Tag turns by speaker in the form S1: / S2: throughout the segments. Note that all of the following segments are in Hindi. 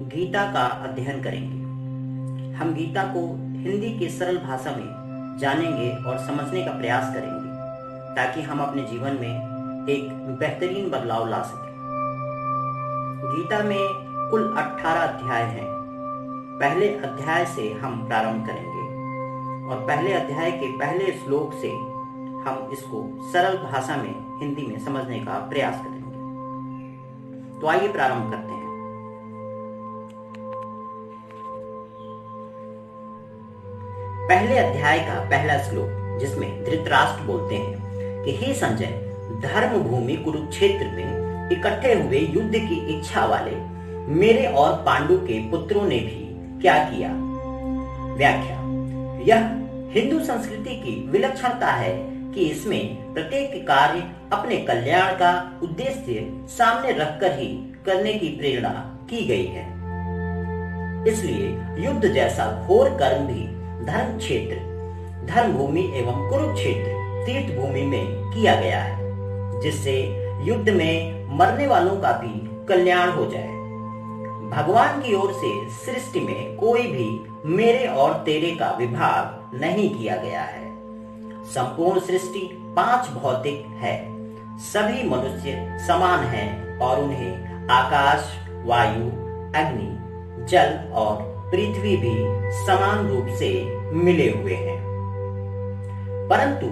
S1: गीता का अध्ययन करेंगे। हम गीता को हिंदी की सरल भाषा में जानेंगे और समझने का प्रयास करेंगे ताकि हम अपने जीवन में एक बेहतरीन बदलाव ला सकें। गीता में कुल 18 अध्याय हैं। पहले अध्याय से हम प्रारंभ करेंगे और पहले अध्याय के पहले श्लोक से हम इसको सरल भाषा में हिंदी में समझने का प्रयास करेंगे। तो आइए प्रारंभ करते हैं। पहले अध्याय का पहला श्लोक, जिसमें धृतराष्ट्र बोलते हैं कि हे संजय, धर्म भूमि कुरुक्षेत्र में इकट्ठे हुए युद्ध की इच्छा वाले मेरे और पांडु के पुत्रों ने भी क्या किया। व्याख्या। यह हिंदू संस्कृति की विलक्षणता है कि इसमें प्रत्येक कार्य अपने कल्याण का उद्देश्य सामने रखकर ही करने की प्रेरणा की गई है। इसलिए युद्ध जैसा घोर कर्म भी धर्म क्षेत्र, धर्म भूमि एवं कुरुक्षेत्र तीर्थ भूमि में किया गया है, जिससे युद्ध में मरने वालों का भी कल्याण हो जाए। भगवान की ओर से सृष्टि में कोई भी मेरे और तेरे का विभाग नहीं किया गया है। संपूर्ण सृष्टि 5 भौतिक है। सभी मनुष्य समान हैं और उन्हें आकाश, वायु, अग्नि, जल और पृथ्वी भी समान रूप से मिले हुए हैं। परंतु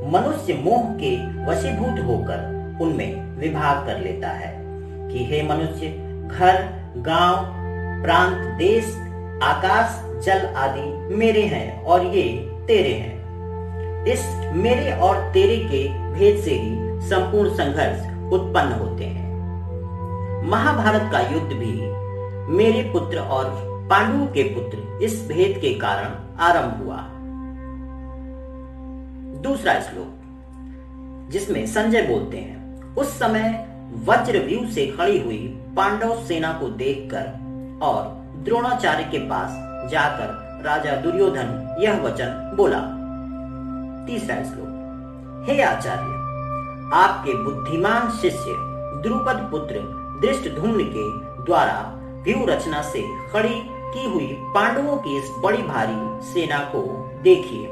S1: मनुष्य मोह के वशीभूत होकर उनमें विभाग कर लेता है कि हे मनुष्य, घर, गांव, प्रांत, देश, आकाश, जल आदि मेरे हैं और ये तेरे हैं। इस मेरे और तेरे के भेद से ही संपूर्ण संघर्ष उत्पन्न होते हैं। महाभारत का युद्ध भी मेरे पुत्र और पांडु के पुत्र इस भेद के कारण आरंभ हुआ। दूसरा श्लोक, जिसमें संजय बोलते हैं, उस समय वज्रव्यूह से खड़ी हुई पांडव सेना को देखकर और द्रोणाचार्य के पास जाकर राजा दुर्योधन यह वचन बोला। तीसरा श्लोक, हे आचार्य, आपके बुद्धिमान शिष्य द्रुपद पुत्र धृष्टद्युम्न के द्वारा व्यूह रचना से खड़ी की हुई पांडवों की इस बड़ी भारी सेना को देखिए।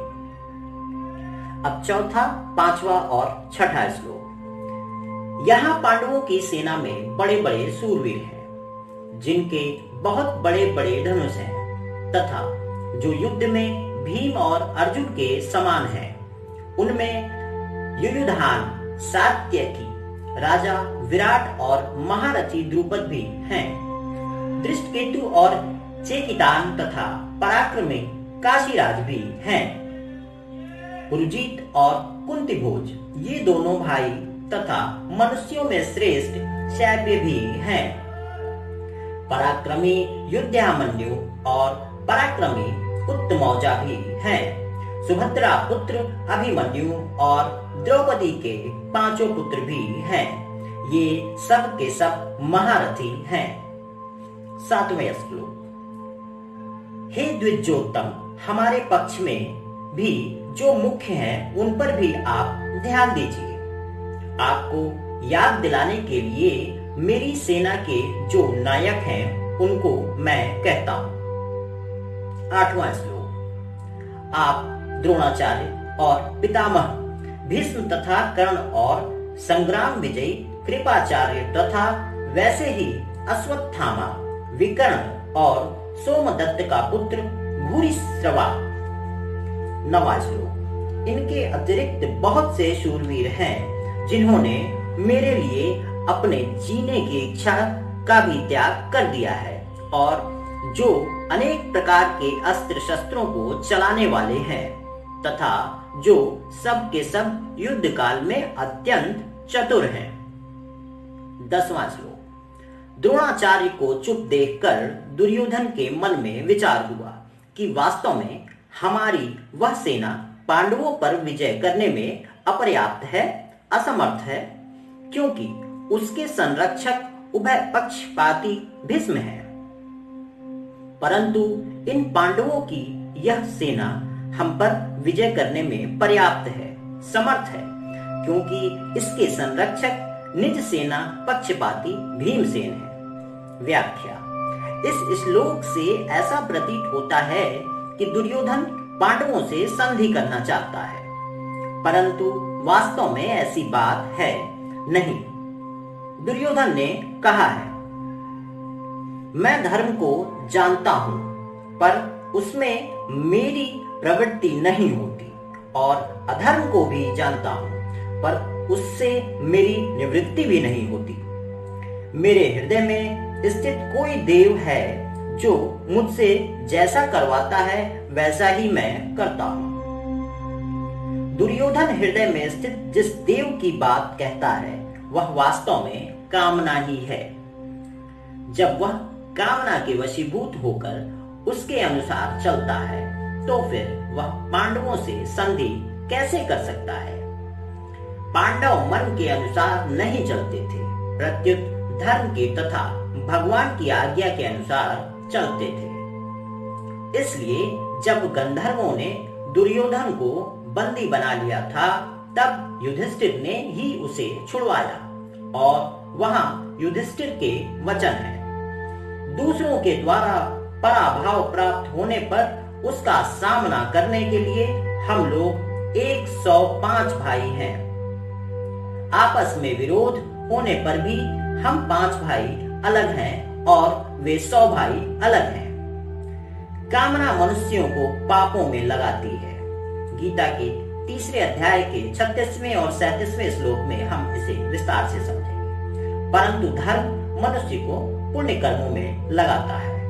S1: अब चौथा, पांचवा और छठा श्लोक। यहाँ पांडवों की सेना में बड़े बड़े सूरवीर हैं, जिनके बहुत बड़े बड़े धनुष हैं तथा जो युद्ध में भीम और अर्जुन के समान हैं। उनमें युयुधान, सात्यकी, राजा विराट और महारथी द्रुपद भी हैं। दृष्टकेतु और चेकितान तथा पराक्रमी काशीराज भी हैं। पुरुजीत और कुंतीभोज, ये दोनों भाई तथा मनुष्यों में श्रेष्ठ शैव्य भी हैं। पराक्रमी युद्धामन्यु और पराक्रमी उत्तमौजा भी हैं। सुभद्रा पुत्र अभिमन्यु और द्रौपदी के 5 पुत्र भी हैं। ये सब के सब महारथी हैं। 7वें श्लोक, हे द्विजोत्तम, हमारे पक्ष में भी जो मुख्य हैं उन पर भी आप ध्यान दीजिए। आपको याद दिलाने के लिए मेरी सेना के जो नायक हैं उनको मैं कहता हूं। 8वां श्लोक, आप द्रोणाचार्य और पितामह भीष्म तथा कर्ण और संग्राम विजयी कृपाचार्य तथा वैसे ही अश्वत्थामा, विकर्ण और सोमदत्त का पुत्र भूरिश्रवा। 9वां श्लोक, इनके अतिरिक्त बहुत से शूरवीर हैं जिन्होंने मेरे लिए अपने जीने की इच्छा का भी त्याग कर दिया है और जो अनेक प्रकार के अस्त्र शस्त्रों को चलाने वाले हैं तथा जो सब के सब युद्ध काल में अत्यंत चतुर हैं। 10वां श्लोक, द्रोणाचार्य को चुप देखकर दुर्योधन के मन में विचार हुआ कि वास्तव में हमारी वह सेना पांडवों पर विजय करने में अपर्याप्त है, असमर्थ है, क्योंकि उसके संरक्षक उभय पक्षपाती भीष्म है। परंतु इन पांडवों की यह सेना हम पर विजय करने में पर्याप्त है, समर्थ है, क्योंकि इसके संरक्षक निज सेना पक्षपाती भीमसेन है। व्याख्या, इस श्लोक से ऐसा प्रतीत होता है कि दुर्योधन पांडवों से संधि करना चाहता है, परंतु वास्तव में ऐसी बात है नहीं। दुर्योधन ने कहा है, मैं धर्म को जानता हूं, पर उसमें मेरी प्रवृत्ति नहीं होती, और अधर्म को भी जानता हूं, पर उससे मेरी निवृत्ति भी नहीं होती। मेरे हृदय में स्थित कोई देव है जो मुझसे जैसा करवाता है वैसा ही मैं करता हूं। दुर्योधन हृदय में स्थित जिस देव की बात कहता है वह वास्तव में कामना ही है। जब वह कामना के वशीभूत होकर उसके अनुसार चलता है तो फिर वह पांडवों से संधि कैसे कर सकता है? पांडव मन के अनुसार नहीं चलते थे, प्रत्युत धर्म के तथा भगवान की आज्ञा के अनुसार चलते थे। इसलिए जब गंधर्वों ने दुर्योधन को बंदी बना लिया था, तब युधिष्ठिर ने ही उसे छुड़वाया, और वहां युधिष्ठिर के वचन है, दूसरों के द्वारा पराभव प्राप्त होने पर उसका सामना करने के लिए हम लोग 105 भाई हैं। आपस में विरोध होने पर भी हम 5 भाई अलग हैं और वे 100 भाई अलग हैं। कामना मनुष्यों को पापों में लगाती है। गीता के 3 अध्याय के 36वें और 37वें श्लोक में हम इसे विस्तार से समझेंगे। परंतु धर्म मनुष्य को पुण्य कर्मों में लगाता है।